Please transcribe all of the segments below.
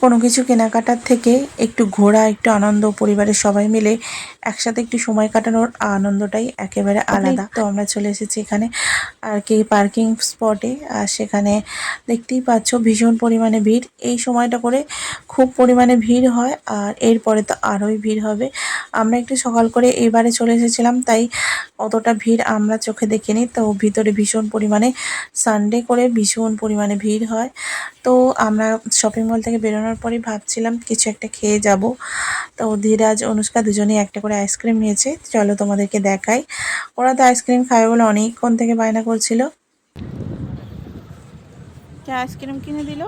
কোনো কিছু কেনাকাটার থেকে একটু ঘোরা, একটু আনন্দ, পরিবারের সবাই মিলে একসাথে একটু সময় কাটানোর আনন্দটাই একেবারে আলাদা। তো আমরা চলে এসেছি এখানে আর কি পার্কিং স্পটে। আর সেখানে দেখতেই পাচ্ছ ভীষণ পরিমাণে ভিড়। এই সময়টা করে খুব পরিমাণে ভিড় হয়, আর এরপরে তো আরোই ভিড় হবে। আমরা একটু সকাল করে এবারে চলে এসেছিলাম, তাই অতটা ভিড় আমরা চোখে দেখিনি। তো ভিতরে ভীষণ পরিমাণে সানডে করে ভীষণ পরিমাণে ভিড় হয়। তো আমরা শপিং মল থেকে বেরোনোর পরেই ভাবছিলাম কিছু একটা খেয়ে যাব। তো ধীরাজ, অনুষ্কা দুজনেই একটা করে আইসক্রিম নিয়েছে। চলো তোমাদেরকে দেখাই। ওরা তো আইসক্রিম খাবে বলে অনেকক্ষণ থেকে বায়না করছিল। আইসক্রিম কিনে দিল।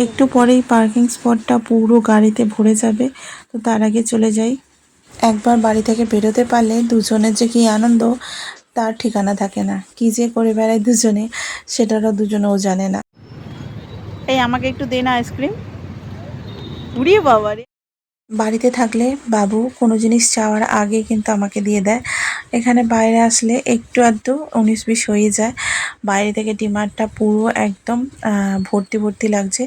একটু পরেই পার্কিং স্পটটা পুরো গাড়িতে ভরে যাবে, তো তার আগে চলে যাই। একবার বাড়ি থেকে বেরোতে পারলে দুজনের যে কী আনন্দ তার ঠিকানা থাকে না। কি যে করে বেড়ায় দুজনে, সেটারও দুজনেও জানে না। এই আমাকে একটু দে না আইসক্রিম। উড়িয়ে বাবা রে। বাড়িতে থাকলে বাবু কোনো জিনিস চাওয়ার আগে কিন্তু আমাকে দিয়ে দেয়। এখানে বাইরে আসলে একটু আধটু 19-20 হয়ে যায়। বাইরে থেকে ডিমার্টটা পুরো একদম ভর্তি ভর্তি লাগছে।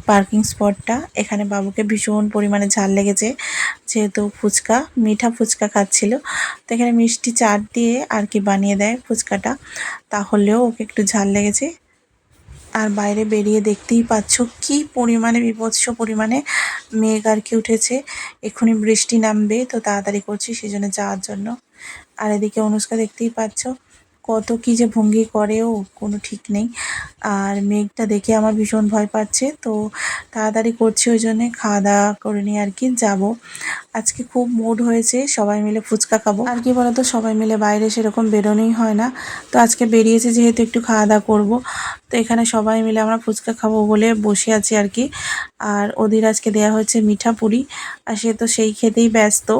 পার্কিং স্পটটা এখানে বাবুকে ভীষণ পরিমাণে ঝাল লেগেছে, যেহেতু ফুচকা, মিঠা ফুচকা খাচ্ছিল। তো এখানে মিষ্টি চাট দিয়ে আর কি বানিয়ে দেয় ফুচকাটা, তাহলেও ওকে একটু ঝাল লেগেছে। আর বাইরে বেরিয়ে দেখতেই পাচ্ছ কি পরিমাণে বিভৎস পরিমাণে মেঘ আর কি উঠেছে। এক্ষুনি বৃষ্টি নামবে, তো তাড়াতাড়ি করছি সেজন্য যাওয়ার জন্য। আর এদিকে অনুষ্কা দেখতেই পাচ্ছ কত কি যে ভঙ্গি করেও কোনো ঠিক নেই। আর মেঘটা দেখে আমার ভীষণ ভয় পাচ্ছে, তো তাড়াতাড়ি করছি, ওই জন্যে খাওয়া দাওয়া করে নিয়ে আর কি যাবো। আজকে খুব মুড হয়েছে সবাই মিলে ফুচকা খাবো। আর কি বলতো, সবাই মিলে বাইরে সেরকম বেরোনোই হয় না, তো আজকে বেরিয়েছে যেহেতু একটু খাওয়া দাওয়া করবো। তো এখানে সবাই মিলে আমরা ফুচকা খাবো বলে বসে আছি আর কি। আর ওদের আজকে দেওয়া হচ্ছে মিঠা পুরি, আর সে তো সেই খেতেই ব্যস্ত।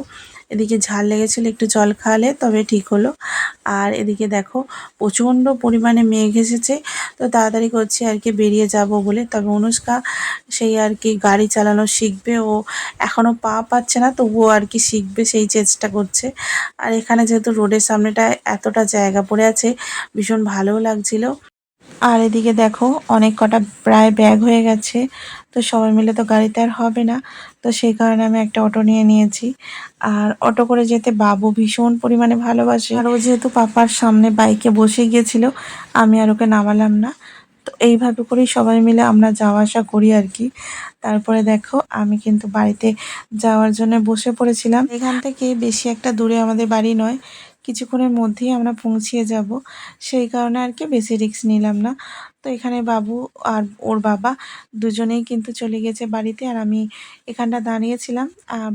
এদিকে ঝাল লেগেছিল, একটু জল খাওয়ালে তবে ঠিক হলো। আর এদিকে দেখো প্রচণ্ড পরিমাণে মেঘ এসেছে, তো তাড়াতাড়ি করছি আর কি বেরিয়ে যাব বলে। তবে অনুষ্কা সেই আর কি গাড়ি চালানো শিখবে, ও এখনও পা পাচ্ছে না, তবুও আর কি শিখবে সেই চেষ্টা করছে। আর এখানে যেহেতু রোডের সামনেটায় এতটা জায়গা পড়ে আছে, ভীষণ ভালোও লাগছিল। আর এদিকে দেখো অনেক কটা প্রায় ব্যাগ হয়ে গেছে, তো সবাই মিলে তো গাড়িতে আর হবে না, তো সেই কারণে আমি একটা অটো নিয়ে নিয়েছি। আর অটো করে যেতে বাবু ভীষণ পরিমাণে ভালোবাসে, আর ও যেহেতু পাপার সামনে বাইকে বসে গিয়েছিল, আমি আর ওকে নামালাম না। তো এইভাবে করেই সবাই মিলে আমরা যাওয়া আসা করি আর কি। তারপরে দেখো আমি কিন্তু বাড়িতে যাওয়ার জন্য বসে পড়েছিলাম। এখান থেকে বেশি একটা দূরে আমাদের বাড়ি নয়, কিছুক্ষণের মধ্যেই আমরা পৌঁছিয়ে যাব, সেই কারণে আর কি বেশি রিস্ক নিলাম না। তো এখানে বাবু আর ওর বাবা দুজনেই কিন্তু চলে গেছে বাড়িতে, আর আমি এখানটা দাঁড়িয়েছিলাম।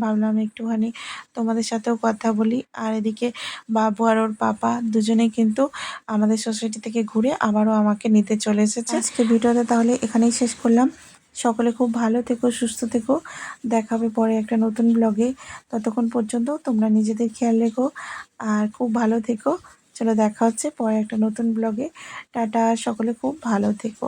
ভাবলাম একটুখানি তোমাদের সাথেও কথা বলি। আর এদিকে বাবু আর ওর পাপা দুজনেই কিন্তু আমাদের সোসাইটি থেকে ঘুরে আবারও আমাকে নিতে চলে এসেছে। আজকে ভিডিওটা তাহলে এখানেই শেষ করলাম। সকলে খুব ভালো থেকো, সুস্থ থেকো। দেখা হবে পরে একটা নতুন ব্লগে। ততক্ষণ পর্যন্ত তোমরা নিজেদের খেয়াল রেখো আর খুব ভালো থেকো। চলো দেখা হচ্ছে পরে একটা নতুন ব্লগে। টাটা, সকলে খুব ভালো থেকো।